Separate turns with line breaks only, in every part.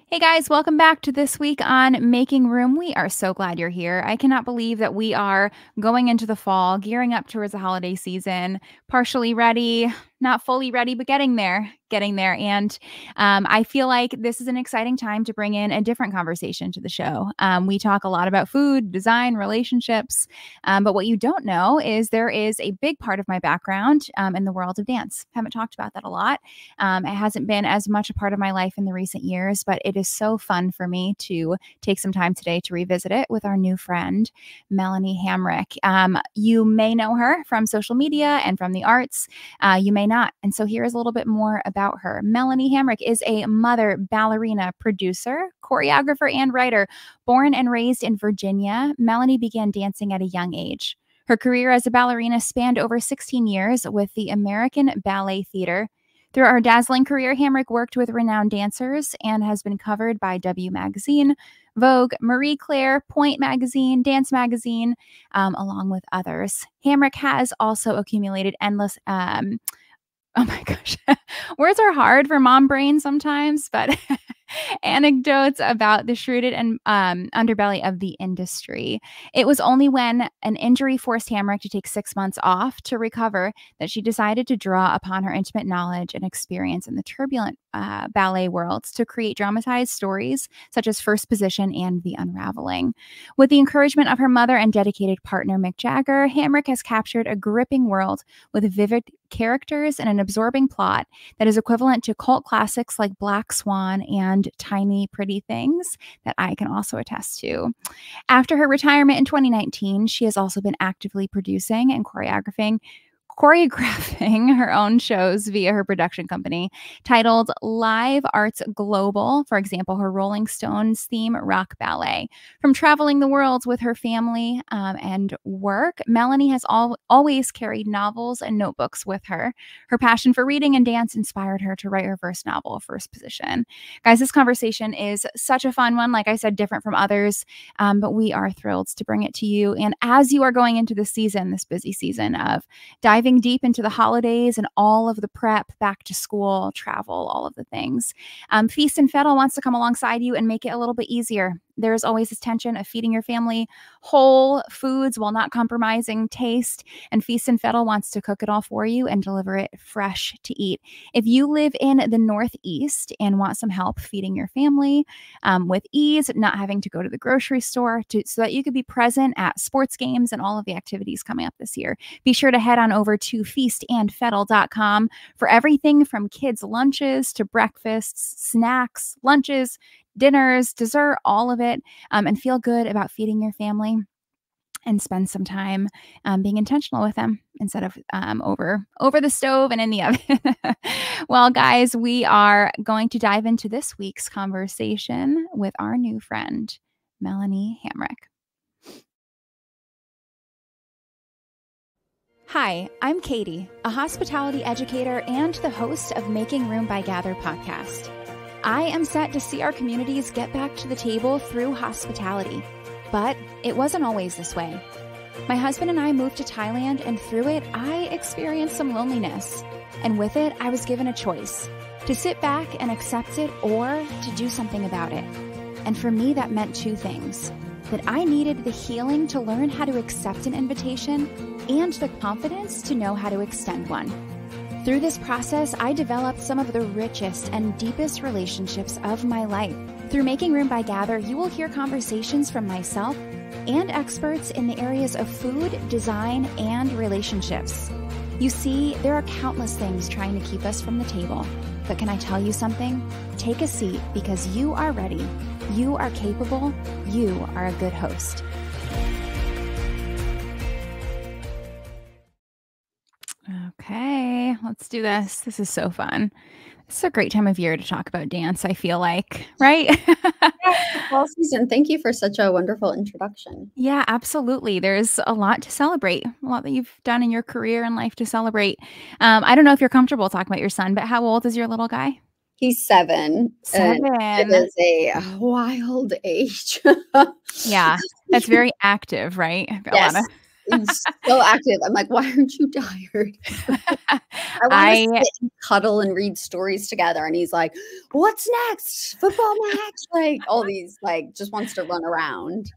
Hey guys, welcome back to This Week on Making Room. We are so glad you're here. I cannot believe that we are going into the fall, gearing up towards the holiday season, partially ready, not fully ready, but getting there. And I feel like this is an exciting time to bring in a different conversation to the show. We talk a lot about food, design, relationships, but what you don't know is there is a big part of my background in the world of dance. Haven't talked about that a lot. It hasn't been as much a part of my life in the recent years, but it is so fun for me to take some time today to revisit it with our new friend, Melanie Hamrick. You may know her from social media and from the arts. You may not. And so here is a little bit more about her. Melanie Hamrick is a mother, ballerina, producer, choreographer, and writer. Born and raised in Virginia, Melanie began dancing at a young age. Her career as a ballerina spanned over 16 years with the American Ballet Theater. Throughout her dazzling career, Hamrick worked with renowned dancers and has been covered by W Magazine, Vogue, Marie Claire, Pointe Magazine, Dance Magazine, along with others. Hamrick has also accumulated endless oh my gosh. Words are hard for mom brain sometimes, but anecdotes about the shrewd and underbelly of the industry. It was only when an injury forced Hamrick to take 6 months off to recover that she decided to draw upon her intimate knowledge and experience in the turbulent ballet world to create dramatized stories such as First Position and The Unraveling. With the encouragement of her mother and dedicated partner Mick Jagger, Hamrick has captured a gripping world with vivid characters and an absorbing plot that is equivalent to cult classics like Black Swan and Tiny Pretty Things that I can also attest to. After her retirement in 2019, she has also been actively producing and choreographing her own shows via her production company titled Live Arts Global, for example, her Rolling Stones theme rock ballet. From traveling the world with her family and work, Melanie has always carried novels and notebooks with her. Her passion for reading and dance inspired her to write her first novel, First Position. Guys, this conversation is such a fun one. Like I said, different from others, but we are thrilled to bring it to you. And as you are going into this season, this busy season of diving deep into the holidays and all of the prep, back to school, travel, all of the things. Feast and Fettle wants to come alongside you and make it a little bit easier. There's always this tension of feeding your family whole foods while not compromising taste. And Feast and Fettle wants to cook it all for you and deliver it fresh to eat. If you live in the Northeast and want some help feeding your family with ease, not having to go to the grocery store so that you could be present at sports games and all of the activities coming up this year, be sure to head on over to feastandfettle.com for everything from kids' lunches to breakfasts, snacks, lunches, dinners, dessert, all of it, and feel good about feeding your family and spend some time being intentional with them instead of over the stove and in the oven. Well, guys, we are going to dive into this week's conversation with our new friend, Melanie Hamrick. Hi, I'm Katie, a hospitality educator and the host of Making Room by Gather podcast. I am set to see our communities get back to the table through hospitality, but it wasn't always this way. My husband and I moved to Thailand, and through it, I experienced some loneliness. And with it, I was given a choice to sit back and accept it or to do something about it. And for me, that meant two things: that I needed the healing to learn how to accept an invitation and the confidence to know how to extend one. Through this process, I developed some of the richest and deepest relationships of my life. Through Making Room by Gather, you will hear conversations from myself and experts in the areas of food, design, and relationships. You see, there are countless things trying to keep us from the table. But can I tell you something? Take a seat, because you are ready. You are capable. You are a good host. Okay, let's do this. This is so fun. It's a great time of year to talk about dance, I feel like, right?
Fall season. Thank you for such a wonderful introduction.
Yeah, absolutely. There's a lot to celebrate, a lot that you've done in your career and life to celebrate. I don't know if you're comfortable talking about your son, but how old is your little guy?
He's 7.
7.
It is a wild age.
Yeah, that's very active, right?
Yes. He's so active. I'm like, "Why aren't you tired?" I wanna
I
sit and cuddle and read stories together, and he's like, "What's next? Football match?" Like, all these like, just wants to run around.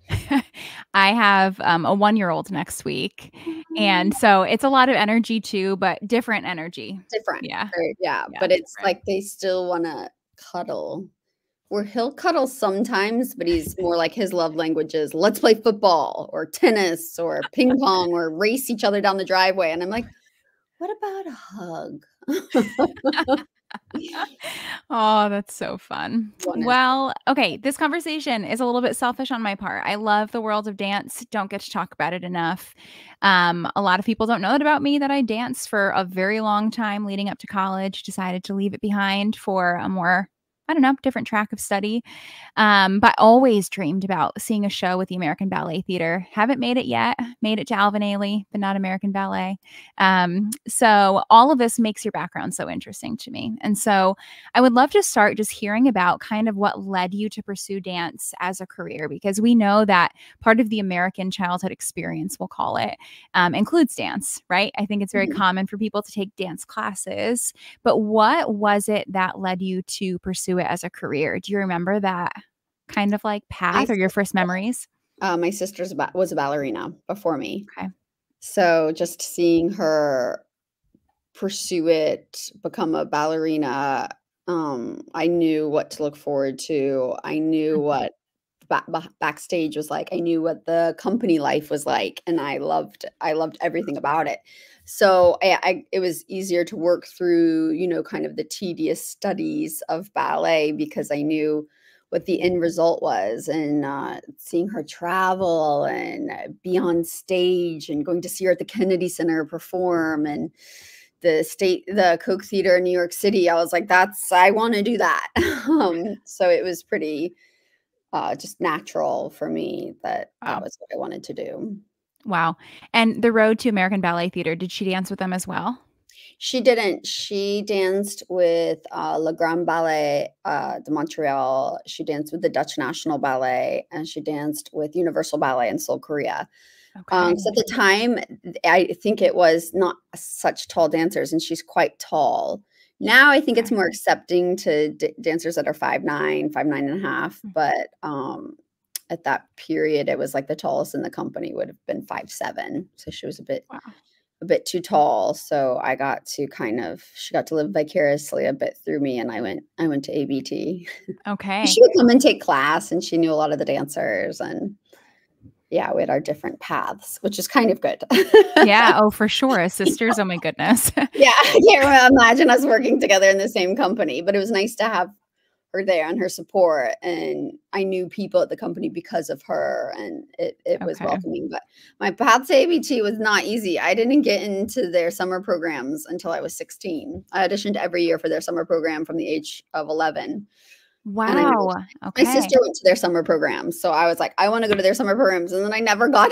I have, a one-year-old next week, and
Mhm.
so it's a lot of energy too, but different energy.
Different.
Yeah.
Very yeah,
Yeah,
but it's
different.
like they still wanna cuddle. Or he'll cuddle sometimes, but he's more like his love language is, "Let's play football or tennis or ping pong or race each other down the driveway," and I'm like, "What about a hug?"
Oh, that's so fun.
One is
Well, okay, this conversation is a little bit selfish on my part. I love the world of dance, don't get to talk about it enough. A lot of people don't know that about me, that I danced for a very long time leading up to college, decided to leave it behind for a more, I don't know, different track of study. But always dreamed about seeing a show with the American Ballet Theater. Haven't made it yet. Made it to Alvin Ailey, but not American Ballet. So all of this makes your background so interesting to me. And so I would love to start just hearing about kind of what led you to pursue dance as a career, because we know that part of the American childhood experience, we'll call it, includes dance, right? I think it's very
Mhm.
common for people to take dance classes. But what was it that led you to pursue it as a career? Do you remember that kind of like
My
path or your
sister
first memories?
my sister's a ba was a ballerina before me.
Okay.
So, just seeing her pursue it, become a ballerina, I knew what to look forward to. I knew
Mhm.
what backstage was like. I knew what the company life was like, and I loved everything about it. So, it was easier to work through, kind of the tedious studies of ballet because I knew what the end result was, and, seeing her travel and, be on stage and going to see her at the Kennedy Center perform and the Koch Theater in New York City, I was like, "That's I wanna do that." So it was pretty, just natural for me that that
Wow.
was what I wanted to do.
Wow. And the road to American Ballet Theater, did she dance with them as well?
She didn't. She danced with, Le Grand Ballet, de Montreal. She danced with the Dutch National Ballet, and she danced with Universal Ballet in Seoul, Korea. So
Okay.
at the time, I think it was not such tall dancers, and she's quite tall. Now I think it's
Okay.
more accepting to dancers that are 5'9", 5'9.5",
Mm.
but at that period, it was like the tallest in the company would have been 5'7", so she was
Wow.
a bit too tall. So I got to she got to live vicariously a bit through me, and I went to ABT.
Okay.
She would come and take class, and she knew a lot of the dancers, and yeah, we had our different paths, which is kind of good.
Yeah. Oh, for sure. As sisters. Oh my goodness.
Yeah, I can't imagine us working together in the same company, but it was nice to have her there and her support, and I knew people at the company because of her, and it was
Okay.
welcoming, but my path to ABT was not easy. I didn't get into their summer programs until I was 16. I auditioned every year for their summer program from the age of 11, and I know
Wow.
my
Okay.
sister went to their summer programs, so I was like, "I wanna go to their summer programs," and then I never got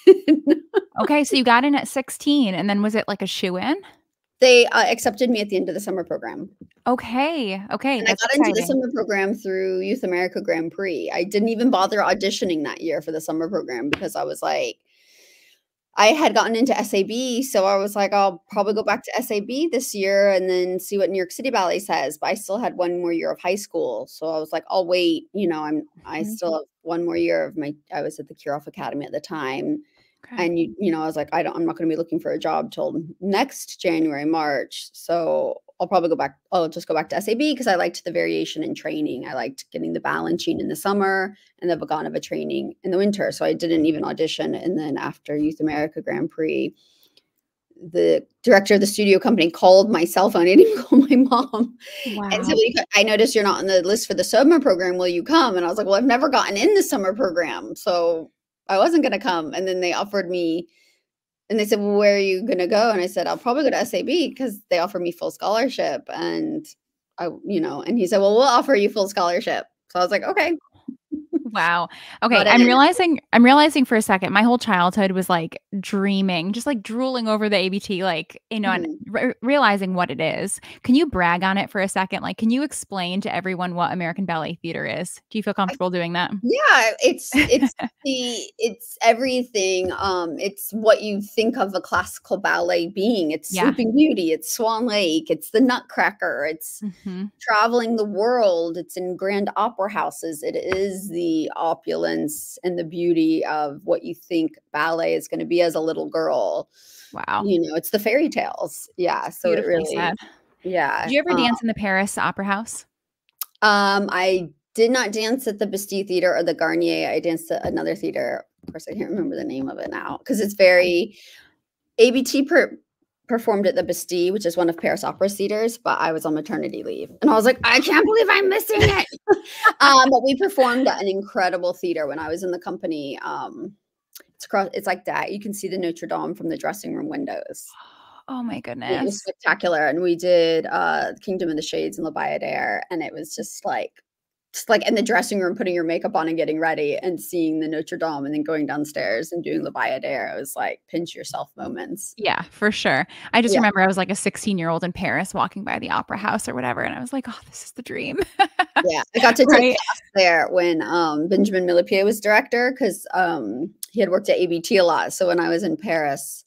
in.
Okay. So you got in at 16, and then was it like a shoe in?
They, accepted me at the end of the summer program.
Okay. Okay.
And I
That's
got into the
exciting.
summer program through Youth America Grand Prix. I didn't even bother auditioning that year for the summer program because I was like I had gotten into SAB, so I was like, "I'll probably go back to SAB this year and then see what New York City Ballet says," but I still had 1 more year of high school, so I was like, "I'll wait," I
Mhm.
still have 1 more year of my I was at the Kirov Academy at the time,
Okay.
and I was like, I'm not gonna be looking for a job till next January, March, so I'll just go back to SAB because I liked the variation in training. I liked getting the Balanchine in the summer and the Vaganova training in the winter, so I didn't even audition, and then after Youth America Grand Prix, the director of the studio company called my cell phone. I didn't call my mom and said,
Wow.
"Will you co I noticed you're not on the list for the summer program. Will you come?" And I was like, "Well, I've never gotten in the summer program, so I wasn't gonna come." And then they offered me and they said, "Well, where are you gonna go?" And I said, "I'll probably go to SAB because they offer me full scholarship." And and he said, "Well, we'll offer you full scholarship." So I was like, "Okay."
Wow. Okay,
But
I'm realizing for a second, my whole childhood was, like, dreaming, just, like, drooling over the ABT, like, and
mhm.
realizing what it is. Can you brag on it for a second? Like, can you explain to everyone what American Ballet Theater is? Do you feel comfortable doing that?
Yeah, it's everything, it's what you think of a classical ballet being. It's
Yeah.
Sleeping Beauty, it's Swan Lake, it's the Nutcracker, it's
Mhm.
traveling the world, it's in grand opera houses. It is the opulence and the beauty of what you think ballet is gonna be as a little girl.
Wow.
You know, it's the fairy tales. Yeah, so it
Beautifully said.
really
Did
yeah,
you ever dance in the Paris Opera House?
I did not dance at the Bastille Theater or the Garnier. I danced at another theater. Of course, I can't remember the name of it now because it's very ABT performed at the Bastille, which is one of Paris Opera's theaters, but I was on maternity leave. And I was like, I can't believe I'm missing it. But we performed at an incredible theater when I was in the company. It's like that. You can see the Notre Dame from the dressing room windows.
Oh my
Yeah, it was
goodness.
spectacular, and we did, Kingdom of the Shades and La Bayadere, and it was just like in the dressing room, putting your makeup on and getting ready and seeing the Notre Dame and then going downstairs and doing La Bayadere. It was like pinch yourself moments.
Yeah, for sure. I just
Yeah,
remember I was like a 16-year-old in Paris walking by the opera house or whatever, and I was like, "Oh, this is the dream."
yeah. I got to take
Right?
class there when, Benjamin Millepied was director 'cause, he had worked at ABT a lot, so when I was in Paris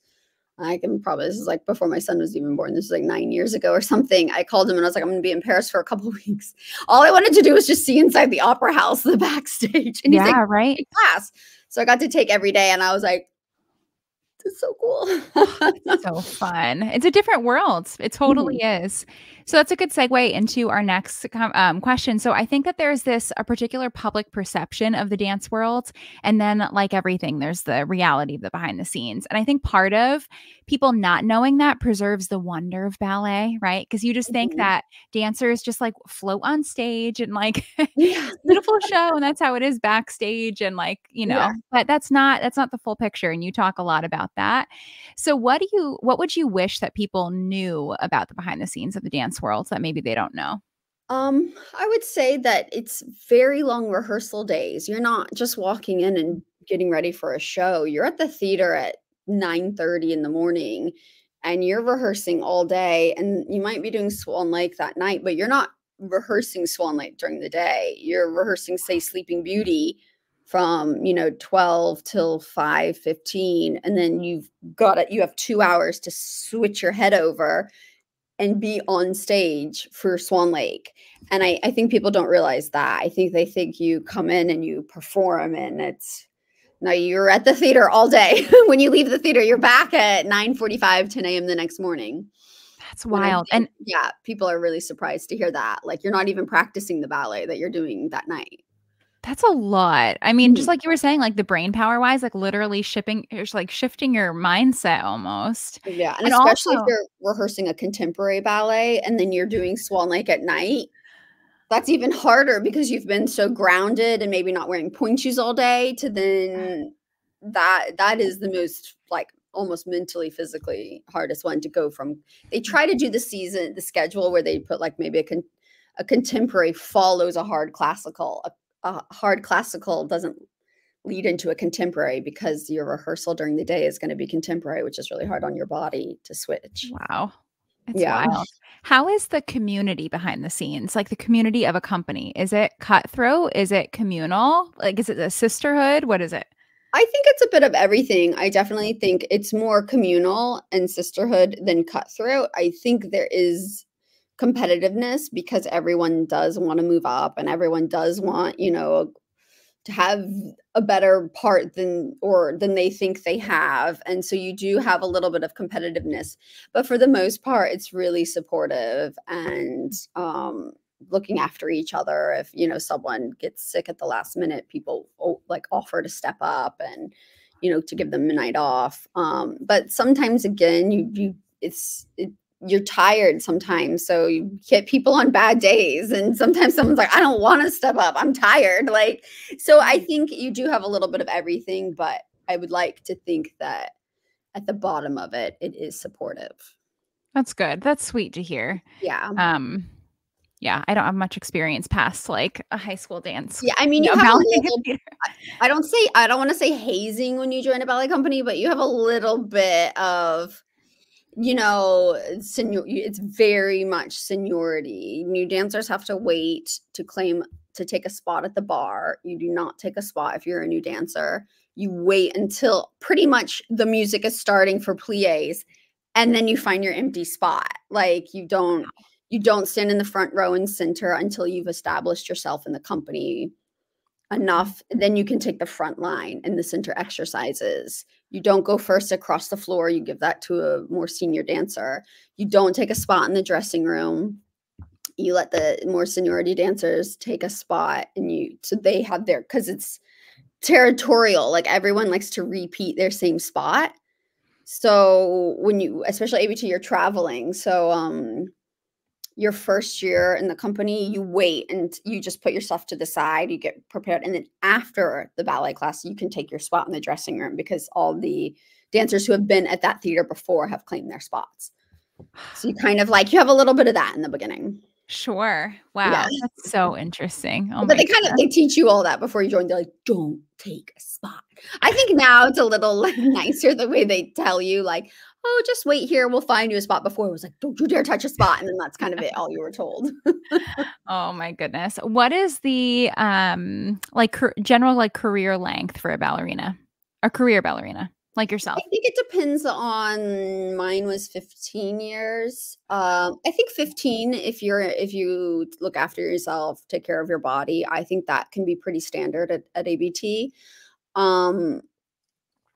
I can probably this is like before my son was even born. This is like 9 years ago or something. I called him and I was like, "I'm gonna be in Paris for a couple weeks." All I wanted to do was just see inside the opera house, the backstage, and he's like,
Yeah, right?
"Take class." So I got to take every day and I was like, "This is so
Oh,
cool."
that's so fun. It's a different world. It totally
Mhm,
is. So that's a good segue into our next question. So I think that there's this a particular public perception of the dance world, and then like everything, there's the reality of the behind the scenes. And I think part of people not knowing that preserves the wonder of ballet, right? Because you just think
mhm.
that dancers just like float on stage and like
Yeah,
this beautiful show, and that's how it is backstage, and like
yeah.
but that's not the full picture. And you talk a lot about that. So what would you wish that people knew about the behind the scenes of the dance world that maybe they don't know?
I would say that it's very long rehearsal days. You're not just walking in and getting ready for a show. You're at the theater at 9:30 in the morning and you're rehearsing all day and you might be doing Swan Lake that night, but you're not rehearsing Swan Lake during the day. You're rehearsing, say, Sleeping Beauty from, 12 till 5:15, and then you have 2 hours to switch your head over and be on stage for Swan Lake. And I think people don't realize that. I think they think you come in and you perform and it's no, you're at the theater all day. When you leave the theater, you're back at 9:45, 10 a.m. the next morning.
That's
And I
wild.
think, yeah, people are really surprised to hear that. Like you're not even practicing the ballet that you're doing that night.
That's a lot. I mean, just
Mhm.
like you were saying, like the brain power wise, like literally shipping it's like shifting your mindset almost.
Yeah, and
And
especially if
also
you're rehearsing a contemporary ballet and then you're doing Swan Lake at night. That's even harder because you've been so grounded and maybe not wearing pointe shoes all day to then that is the most, like, almost mentally, physically hardest one to go from they try to do the schedule where they put, like, maybe a contemporary follows a hard classical. A hard classical doesn't lead into a contemporary because your rehearsal during the day is gonna be contemporary, which is really hard on your body to switch.
wow. It's
Yeah.
wild. How is the community behind the scenes? Like the community of a company? Is it cutthroat? Is it communal? Like is it a sisterhood? What is it?
I think it's a bit of everything. I definitely think it's more communal and sisterhood than cutthroat. I think there is competitiveness because everyone does want to move up and everyone does want, to have a better part than they think they have. And so you do have a little bit of competitiveness. But for the most part, it's really supportive and looking after each other. If, someone gets sick at the last minute, people like offer to step up and, to give them a night off. But sometimes again, you're tired sometimes, so you get people on bad days, and sometimes someone's like, "I don't wanna step up, I'm tired," like, so I think you do have a little bit of everything, but I would like to think that at the bottom of it, it is supportive.
That's good. That's sweet to hear.
Yeah.
Um Yeah, I don't have much experience past, like, a high school dance,
Yeah, I mean, you have a
ballet
little
theater.
I don't wanna say hazing when you join a ballet company, but you have a little bit of, it's very much seniority. New dancers have to wait to take a spot at the bar. You do not take a spot if you're a new dancer. You wait until pretty much the music is starting for pliés, and then you find your empty spot. Like, you don't stand in the front row and center until you've established yourself in the company enough. Then you can take the front line and the center exercises. You don't go first across the floor. You give that to a more senior dancer. You don't take a spot in the dressing room. You let the more seniority dancers take a spot, so they have because it's territorial. Like, everyone likes to repeat their same spot. So especially ABT, you're traveling. So, your first year in the company, you wait and you just put yourself to the side, you get prepared. And then after the ballet class, you can take your spot in the dressing room because all the dancers who have been at that theater before have claimed their spots. So you have a little bit of that in the beginning.
Sure.
Yeah.
Wow, that's so interesting. Oh
But
my goodness.
they teach you all that before you join. They're like, "Don't take a spot." I think now it's a little, like, nicer the way they tell you, like, "Oh, just wait here, we'll find you a spot." Before it was like, "Don't you dare touch a spot," and then that's kind of it, all you were told.
Oh my goodness. What is the, like, general, like, career length for a ballerina? A career ballerina, like
I
yourself?
think it depends on mine was 15 years. I think 15 if you look after yourself, take care of your body, I think that can be pretty standard at ABT. Um,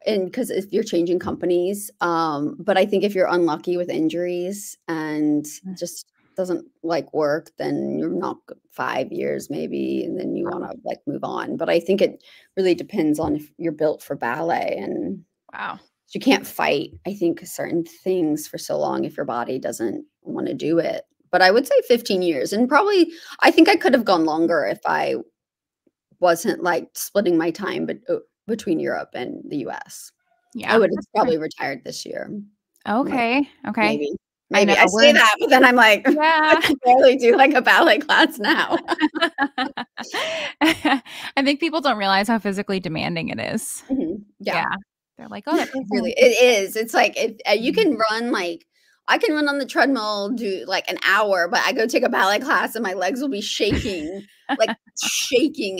and because if you're changing companies, but I think if you're unlucky with injuries and just doesn't like work, then you're not 5 years maybe, and then you want to like move on. But I think it really depends on if you're built for ballet and
Wow.
you can't fight, I think, certain things for so long if your body doesn't wanna do it. But I would say 15 years, and probably I think I could have gone longer if I wasn't, like, splitting my time between Europe and the US. I
Yeah,
would have
that's fair.
probably retired this year. But
Okay, okay.
maybe.
I know,
Maybe. I say
we're
that, but then I'm like, I
yeah.
can barely do, like, a ballet class now.
I think people don't realize how physically demanding it is.
Mhm. Yeah.
Yeah. They're like, "Oh, that takes so
Really,
long."
it is. It's like you
Mhm.
can run like I can run on the treadmill, do like an hour, but I go take a ballet class and my legs will be shaking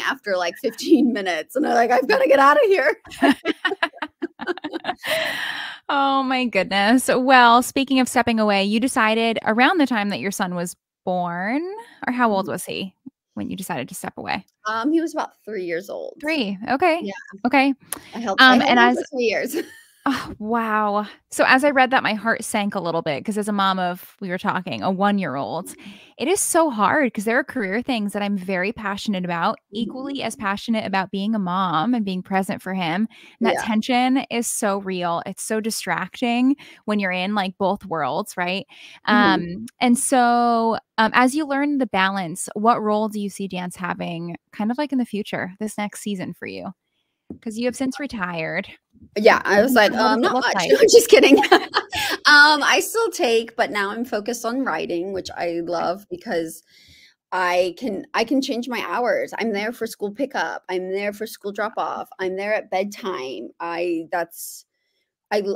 after like 15 minutes. And I'm like, I've got to get out of here.
Oh my goodness. Well, speaking of stepping away, you decided around the time that your son was born, or how old
Mhm.
was he when you decided to step away?
He was about 3 years old.
3. Okay.
Yeah,
Okay.
I held
And
on
as
for 3 years.
oh, wow. So as I read that, my heart sank a little bit because as a mom of we were talking, a 1-year-old, it is so hard because there are career things that I'm very passionate about,
Mhm.
equally as passionate about being a mom and being present for him. And that
Yeah.
tension is so real. It's so distracting when you're in like both worlds, right?
Mhm.
And so as you learn the balance, what role do you see dance having kind of like in the future, this next season for you? Because you have since retired.
Yeah, I was like,
What does it
not
look
much.
like?
I'm just kidding. I still take, but now I'm focused on writing, which I love because I can change my hours. I'm there for school pickup. I'm there for school drop off. I'm there at bedtime.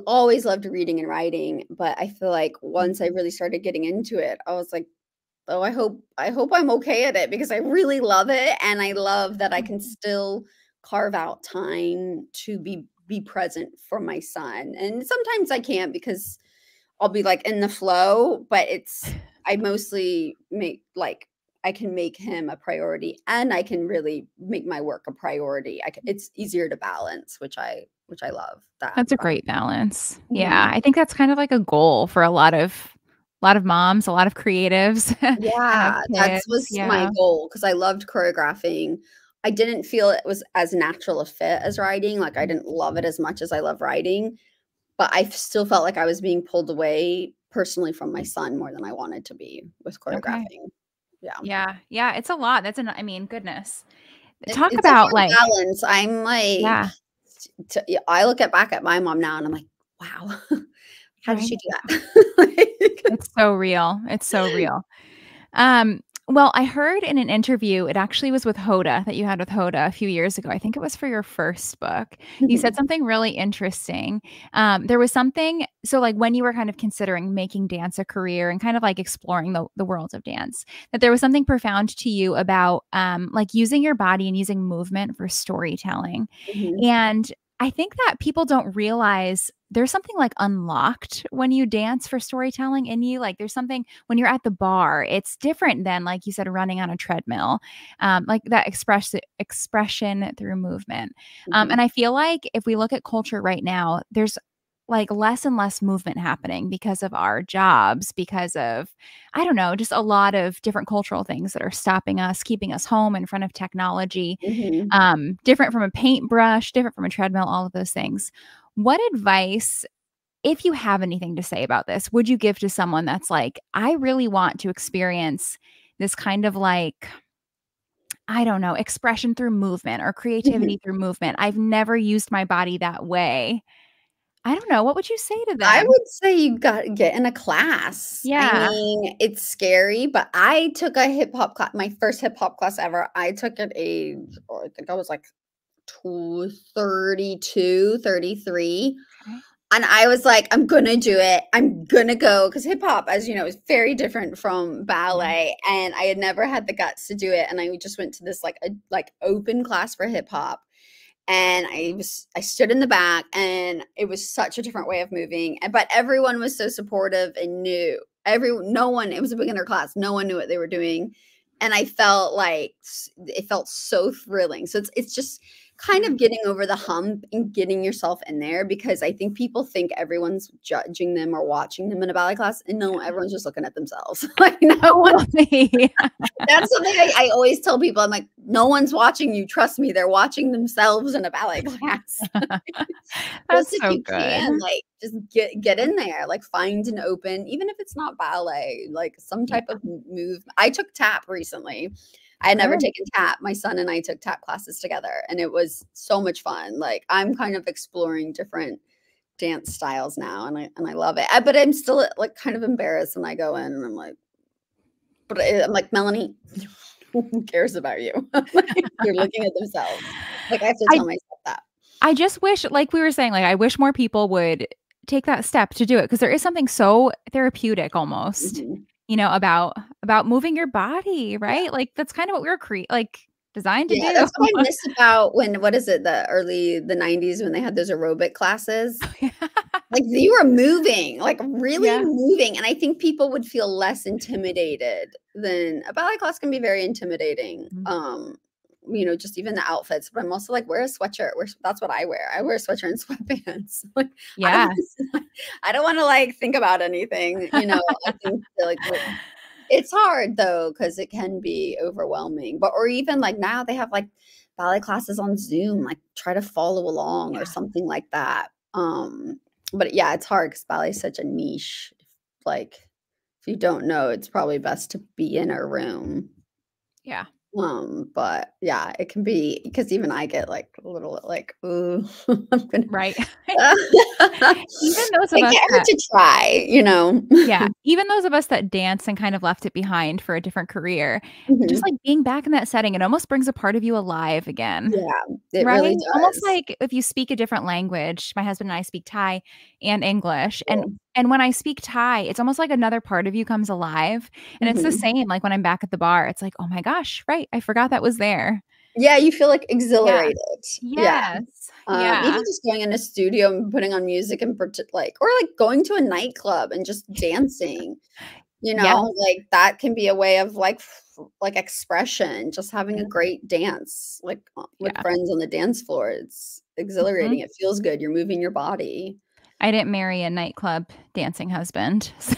Always loved reading and writing, but I feel like once I really started getting into it, I was like, oh, I hope I'm okay at it because I really love it, and I love that I can
Mhm.
still carve out time to be present for my son. And sometimes I can't because I'll be, like, in the flow, but I mostly make like, I can make him a priority, and I can really make my work a priority. It's easier to balance, which I love that
That's a
about
great balance. Yeah,
Mhm.
I think that's kind of like a goal for a lot of moms, a lot of creatives that have
Yeah, that
kids.
was my
Yeah.
goal because I loved choreographing. I didn't feel it was as natural a fit as writing, like, I didn't love it as much as I love writing, but still felt like I was being pulled away personally from my son more than I wanted to be with
Okay.
choreographing. Yeah.
Yeah. Yeah, it's a lot. I mean, goodness.
It
Talk
it's a
about,
hard
like
balance. I'm like
yeah,
yeah, I look back at my mom now and I'm like, "Wow, how did
right?
she do that?" Like
It's so real. It's so real. Um, Well, I heard in an interview, it actually was with Hoda that you had with Hoda a few years ago. I think it was for your first book. You said
Mhm,
something really interesting. There was something, so like when you were kind of considering making dance a career and kind of like exploring the world of dance, that there was something profound to you about like using your body and using movement for storytelling.
mhm,
And I think that people don't realize there's something like unlocked when you dance for storytelling in you. Like there's something when you're at the bar, it's different than like you said, running on a treadmill, like that expression through movement.
mhm,
And I feel like if we look at culture right now, there's like less and less movement happening because of our jobs, because of, I don't know, just a lot of different cultural things that are stopping us, keeping us home in front of technology,
mhm.
different from a paintbrush, different from a treadmill, all of those things. What advice, if you have anything to say about this, would you give to someone that's like, I really want to experience this kind of like, I don't know, expression through movement or
Mhm.
creativity through movement. I've never used my body that way. I don't know. What would you say to
I
them?
would say you gotta get in a class. I
Yeah.
mean, it's scary, but I took a hip hop class, my first hip hop class ever. I took at age, oh, I think I was like 32, 33.
Okay.
And I was like, I'm gonna do it. I'm gonna go because hip hop, as you know, is very different from
Yeah.
ballet. And I had never had the guts to do it. And I just went to this like a like open class for hip hop. And I stood in the back and it was such a different way of moving. But everyone was so supportive and knew no one, it was a beginner class. No one knew what they were doing. And I felt like it felt so thrilling. So it's just kind
Yeah.
of getting over the hump and getting yourself in there because I think people think everyone's judging them or watching them in a ballet class. And no, everyone's just looking at themselves. Like no one
Totally.
that's something I always tell people. I'm like, "No one's watching you, trust me, they're watching themselves in a ballet class." Just
That's
if
so
you
good.
can, like, just get in there, like, find an open even if it's not ballet, like, some
Yeah.
type of m move I took tap recently. I had never
Good.
taken tap. My son and I took tap classes together, and it was so much fun. Like, I'm kind of exploring different dance styles now, and I love it. But I'm still, like, kind of embarrassed when I go in, and I'm like I'm like, "Melanie, who cares about you?" Like, they're looking at themselves. Like, I have to
I
tell myself that.
I just wish, like we were saying, like, I wish more people would take that step to do it because there is something so therapeutic almost,
Mhm.
about moving your body,
Yeah.
right? Like, that's kind of what we were designed to
Yeah,
do.
that's what I miss about when what is it, the 90s when they had those aerobic classes? Like, you were moving, like, really
Yeah.
moving, and I think people would feel less intimidated than a ballet class can be very intimidating,
Mhm.
just even the outfits, but I'm also like, "Wear a sweatshirt." That's what I wear. I wear a sweatshirt and sweatpants. Like, I don't
Yeah.
I don't wanna, like, think about anything, I think, like, it's hard though, because it can be overwhelming, but or even, like, now they have, like, ballet classes on Zoom, like, try to follow along or
Yeah.
something like that, but yeah, it's hard because ballet is such a niche, like, if you don't know, it's probably best to be in a room,
Yeah.
but yeah, it can be because even I get, like, a little, like, "Ooh, I'm gonna"
Right. Even those of
It
us
can't hurt
that
to try, you know?
Yeah, even those of us that dance and kind of left it behind for a different career, just,
Mhm.
like, being back in that setting, it almost brings a part of you alive again.
Yeah, it
Right?
really
Almost
does.
like if you speak a different language, my husband and I speak Thai and English, and
Cool.
when I speak Thai, it's almost like another part of you comes alive, and it's the
Mhm.
same, like, when I'm back at the bar, it's like, "Oh my gosh, right, I forgot that was there."
Yeah, you feel, like,
Yeah.
exhilarated. Yeah.
Yes. Yeah.
Even just going in a studio and putting on music and or, like, going to a nightclub and just dancing,
Yes.
like, that can be a way of, like, expression, just having a
Yeah.
great dance, like, with
Yeah.
friends on the dance floor. It's
Mhm.
exhilarating, it feels good, you're moving your body.
I didn't marry a nightclub dancing husband, so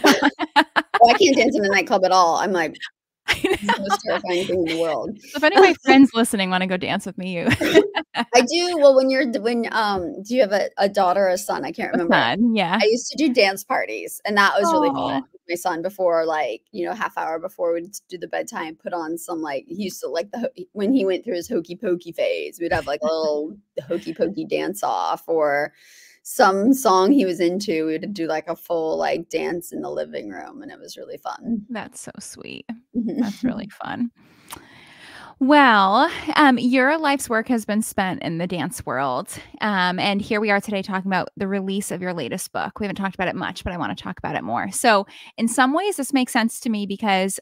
Oh, I can't dance in a nightclub at all. I'm like,
I
"This is the most
know.
terrifying thing in the world."
So if any of my friends listening wanna go dance with me, you
I do. Well, do you have a daughter or a son? I can't
a
remember.
son, yeah.
I used to do dance parties, and that was really fun
Aw.
with my son before, like, half hour before we'd do the bedtime, put on some, like he used to like when he went through his hokey pokey phase, we'd have, like, a little hokey pokey dance off or some song he was into, we would do like a full like dance in the living room, and it was really fun.
That's so sweet. That's really
Mhm.
fun. Well, your life's work has been spent in the dance world. And here we are today talking about the release of your latest book. We haven't talked about it much, but I want to talk about it more. So, in some ways, this makes sense to me because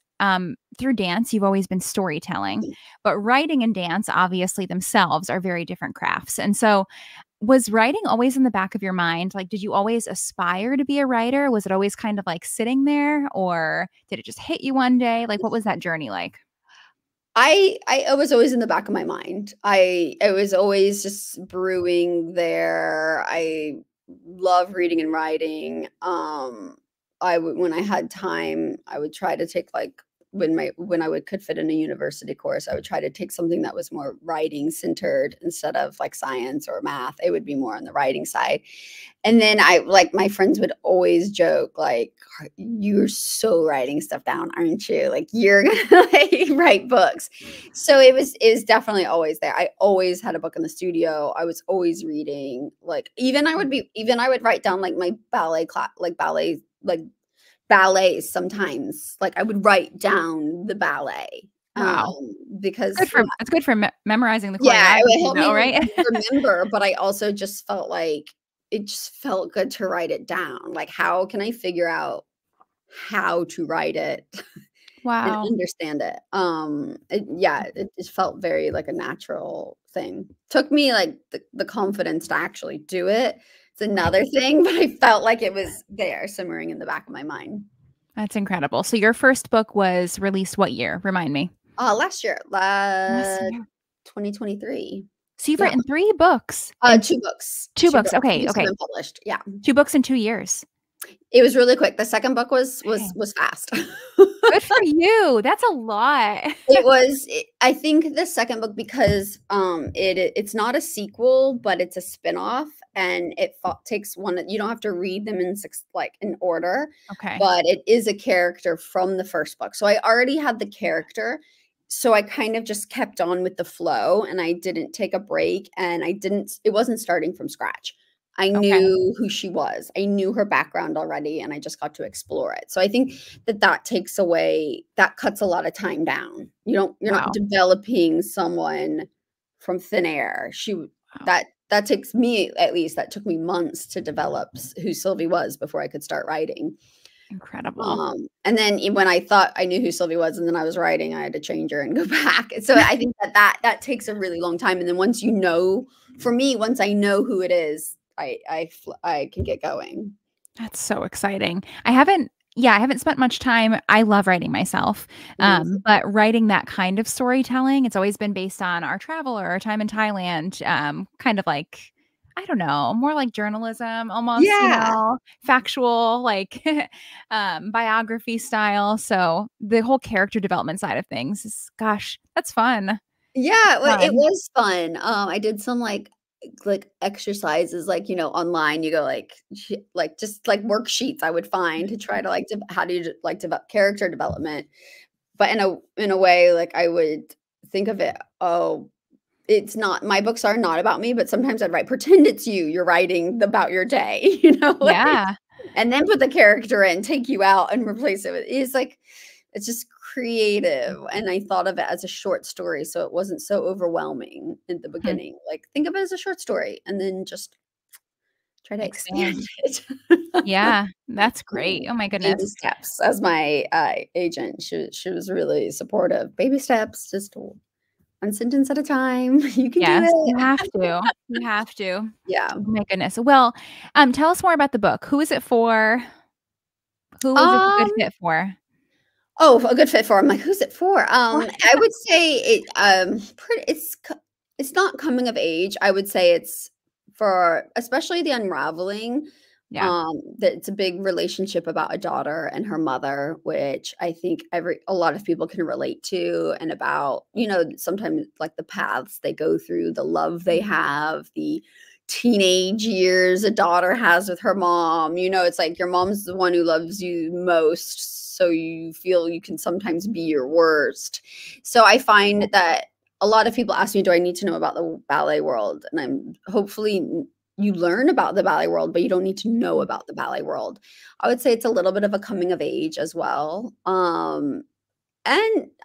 through dance, you've always been storytelling, but writing and dance, obviously, themselves are very different crafts. And so, was writing always in the back of your mind? Like, did you always aspire to be a writer? Was it always kind of like sitting there, or did it just hit you one day? Like, what was that journey like?
I it was always in the back of my mind. I was always just brewing there. I love reading and writing. I would when I had time, I would try to take like when I would could fit in a university course, I would try to take something that was more writing centered instead of like science or math. It would be more on the writing side. And then I like my friends would always joke like, "You're so writing stuff down, aren't you? Like you're gonna like, write books." So it was definitely always there. I always had a book in the studio. I was always reading. Like even I would write down like my ballet class, like ballets sometimes. Like I would write down the ballet
Wow.
because
It's good for memorizing the
yeah, it would
choreography
help
though,
me
right?
remember, but I also just felt like it just felt good to write it down. Like, how can I figure out how to write it and
Wow.
understand it? Yeah, it just felt very like a natural thing. Took me like the confidence to actually do it. It's another thing, but I felt like it was there simmering in the back of my mind.
That's incredible. So your first book was released what year? Remind me.
Last year,
Last year.
2023.
So you've
Yeah,
written 3 books in
2 books,
2
2
books.
books. 2
Okay,
books have
okay.
been published. Yeah.
2 books in 2 years.
It was really quick. The second book
Okay.
was fast.
Good for you. That's a lot.
I think the second book because, it's not a sequel, but it's a spinoff, and it fo takes one you don't have to read them in in order,
Okay.
but it is a character from the first book. So I already had the character, so I kind of just kept on with the flow, and I didn't take a break, and it wasn't starting from scratch. I
Okay.
knew who she was. I knew her background already, and I just got to explore it. So I think that cuts a lot of time down. You're not
Wow.
developing someone from thin air.
Wow.
That takes me at least, that took me months to develop who Sylvie was before I could start writing.
Incredible.
And then when I thought I knew who Sylvie was and then I was writing, I had to change her and go back. So I think that takes a really long time. And then for me, once I know who it is, I can get going.
That's so exciting. I haven't spent much time. I love writing myself.
Amazing.
But writing that kind of storytelling, it's always been based on our travel or our time in Thailand. Kind of like, I don't know, more like journalism, almost,
Yeah.
factual, like biography style. So the whole character development side of things is, gosh, that's fun.
Yeah, well, it
Fun.
was fun. I did some like exercises, like, online. You go just like worksheets I would find to try to like how do you like develop character development, but in a way like I would think of it. Oh, it's not my books are not about me, but sometimes I'd write pretend it's you. You're writing about your day, like,
Yeah.
and then put the character in, take you out, and replace it with. It's just creative, and I thought of it as a short story, so it wasn't so overwhelming in the
Hmm.
beginning. Like, think of it as a short story, and then just try to expand
Expand.
it.
Yeah. That's great. Oh my
Baby
goodness.
steps, as my agent, she was really supportive. Baby steps, just one sentence at a time. You can do
Yes, you
it.
have to. You have to.
Yeah.
Oh my goodness. Well, tell us more about the book. Who is it for? Who is it a good
Um,
fit for?
oh, a good fit for. I'm like, who's it for? I would say it's not coming of age. I would say it's for especially the unraveling.
Yeah.
That it's a big relationship about a daughter and her mother, which I think a lot of people can relate to, and about, sometimes like the paths they go through, the love they have, the teenage years a daughter has with her mom. It's like your mom's the one who loves you most, so you feel you can sometimes be your worst. So I find that a lot of people ask me, do I need to know about the ballet world? And I'm hopefully you learn about the ballet world, but you don't need to know about the ballet world. I would say it's a little bit of a coming of age as well. And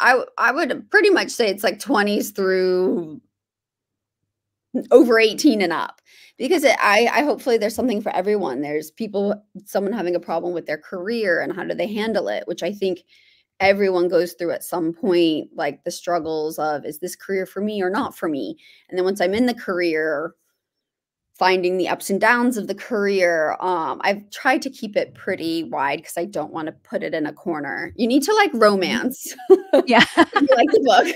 I would pretty much say it's like 20s through over 18 and up, because I hopefully there's something for everyone. There's someone having a problem with their career and how do they handle it, which I think everyone goes through at some point, like the struggles of, is this career for me or not for me? And then once I'm in the career, finding the ups and downs of the career. I've tried to keep it pretty wide because I don't want to put it in a corner. You need to like romance.
Yeah.
If you like the book.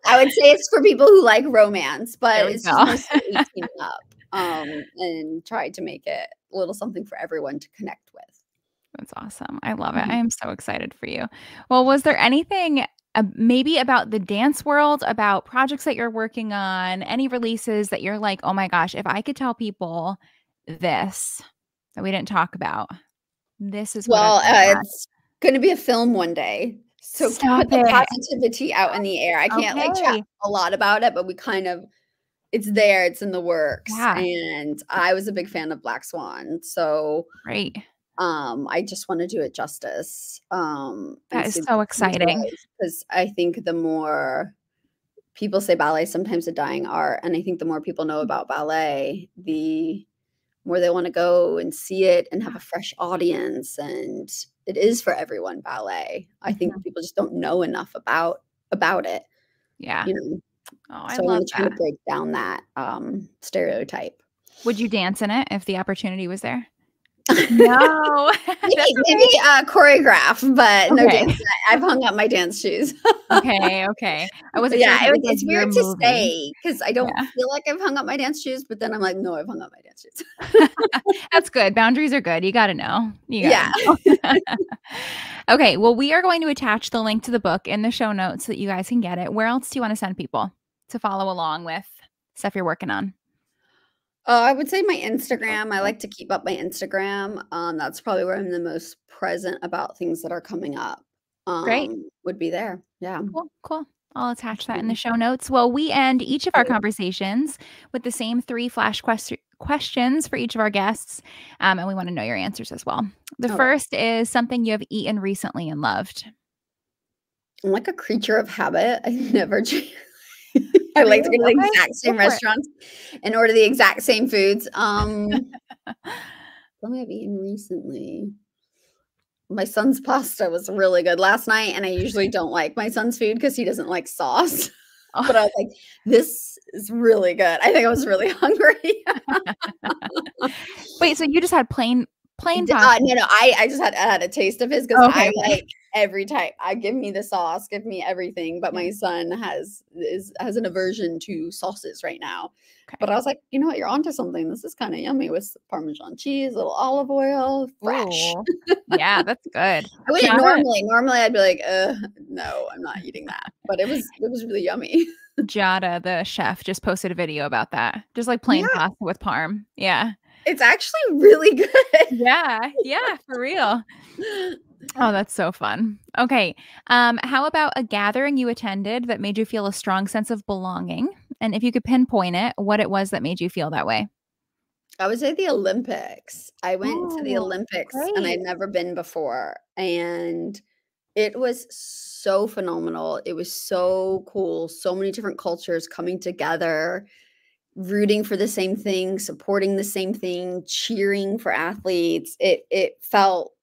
I would say it's for people who like romance, but it's just mostly 18 and up. And try to make it a little something for everyone to connect with.
That's awesome. I love it. I am so excited for you. Well, was there anything maybe about the dance world, about projects that you're working on, any releases that you're like, oh my gosh, if I could tell people this that we didn't talk about, this is what
it's going to be a film one day. So
Stop
put the
it.
positivity out in the air. I can't like chat a lot about it, but it's there, it's in the works.
Yeah.
And I was a big fan of Black Swan. So
great.
I just want to do it justice.
That is so exciting.
Because I think the more people say ballet is sometimes a dying art, and I think the more people know about ballet, the more they want to go and see it and have a fresh audience. And it is for everyone, ballet. I think people just don't know enough about it.
Yeah.
You know?
Oh, I
so
love
I'm trying to break down that stereotype.
Would you dance in it if the opportunity was there? No.
maybe choreograph, but no dance. I've hung up my dance shoes.
Okay. I wasn't sure.
It's weird to say because I don't feel like I've hung up my dance shoes, but then I'm like, no, I've hung up my dance shoes.
That's good. Boundaries are good. You got to know. Know. Okay. Well, we are going to attach the link to the book in the show notes so that you guys can get it. Where else do you want to send people to follow along with stuff you're working on?
I would say my Instagram. I like to keep up my Instagram. That's probably where I'm the most present about things that are coming up.
Great.
Would be there. Yeah.
Cool. I'll attach that in the show notes. Well, we end each of our conversations with the same 3 flash questions for each of our guests. And we want to know your answers as well. The first is something you have eaten recently and loved.
I'm like a creature of habit. I never change. I like to go to the exact same restaurants and order the exact same foods. Something I've eaten recently. My son's pasta was really good last night, and I usually don't like my son's food because he doesn't like sauce. But I was like, this is really good. I think I was really hungry.
Wait, so you just had plain pasta?
No, I just had a taste of his because I like every type. Give me the sauce, give me everything. But my son has an aversion to sauces right now. Okay. But I was like, you know what, you're onto something. This is kind of yummy with Parmesan cheese, a little olive oil, fresh.
Yeah, that's good.
I wouldn't normally I'd be like, no, I'm not eating that. But it was really yummy.
Giada, the chef, just posted a video about that. Just like plain pasta with parm. Yeah.
It's actually really good.
Yeah, for real. Oh, that's so fun. Okay. How about a gathering you attended that made you feel a strong sense of belonging? And if you could pinpoint it, what it was that made you feel that way?
I would say the Olympics. I went to the Olympics and I'd never been before. And it was so phenomenal. It was so cool. So many different cultures coming together, rooting for the same thing, supporting the same thing, cheering for athletes. It felt,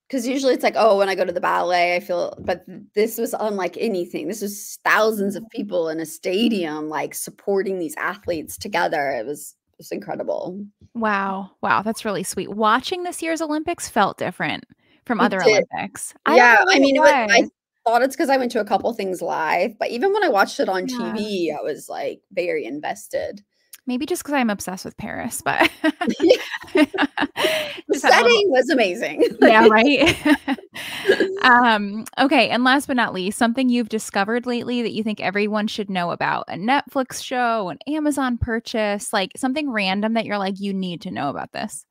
because usually it's like, oh, when I go to the ballet, I feel, but this was unlike anything. This was thousands of people in a stadium, like supporting these athletes together. It was incredible.
Wow. That's really sweet. Watching this year's Olympics felt different from other Olympics.
I thought it's because I went to a couple things live, but even when I watched it on TV, I was like very invested.
Maybe just because I'm obsessed with Paris, but
the setting was amazing.
Yeah, right. Okay, and last but not least, something you've discovered lately that you think everyone should know about. A Netflix show, an Amazon purchase, like something random that you're like, you need to know about this.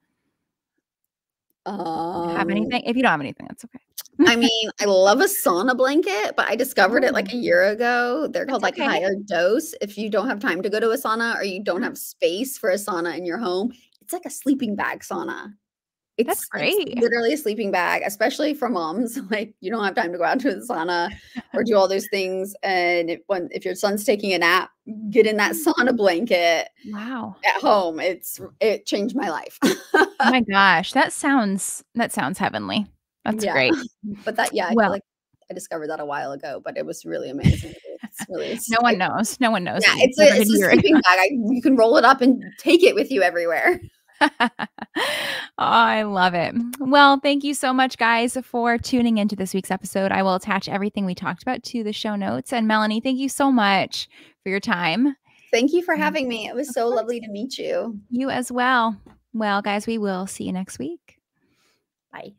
Have anything? If you don't have anything, that's okay.
I mean, I love a sauna blanket, but I discovered it
Oh,
like a year ago. They're called
that's
like
okay.
higher dose. If you don't have time to go to a sauna or you don't
Mhm.
have space for a sauna in your home, it's like a sleeping bag sauna.
That's
It's
great.
literally a sleeping bag, especially for moms, like, you don't have time to go out to the sauna or do all those things, and if your son's taking a nap, get in that sauna blanket
Wow.
at home. It changed my life.
Oh my gosh, that sounds heavenly. That's
Yeah,
great.
but I feel
Well,
like I discovered that a while ago, but it was really amazing. It's really
no one knows. No one knows
yeah,
what you discovered a
it's a
year ago.
sleeping bag. You can roll it up and take it with you everywhere.
Oh, I love it. Well, thank you so much, guys, for tuning into this week's episode. I will attach everything we talked about to the show notes. And Melanie, thank you so much for your time.
Thank you for
Mm.
having me. It was
Of
so
course.
lovely to meet you.
You as well. Well, guys, we will see you next week.
Bye.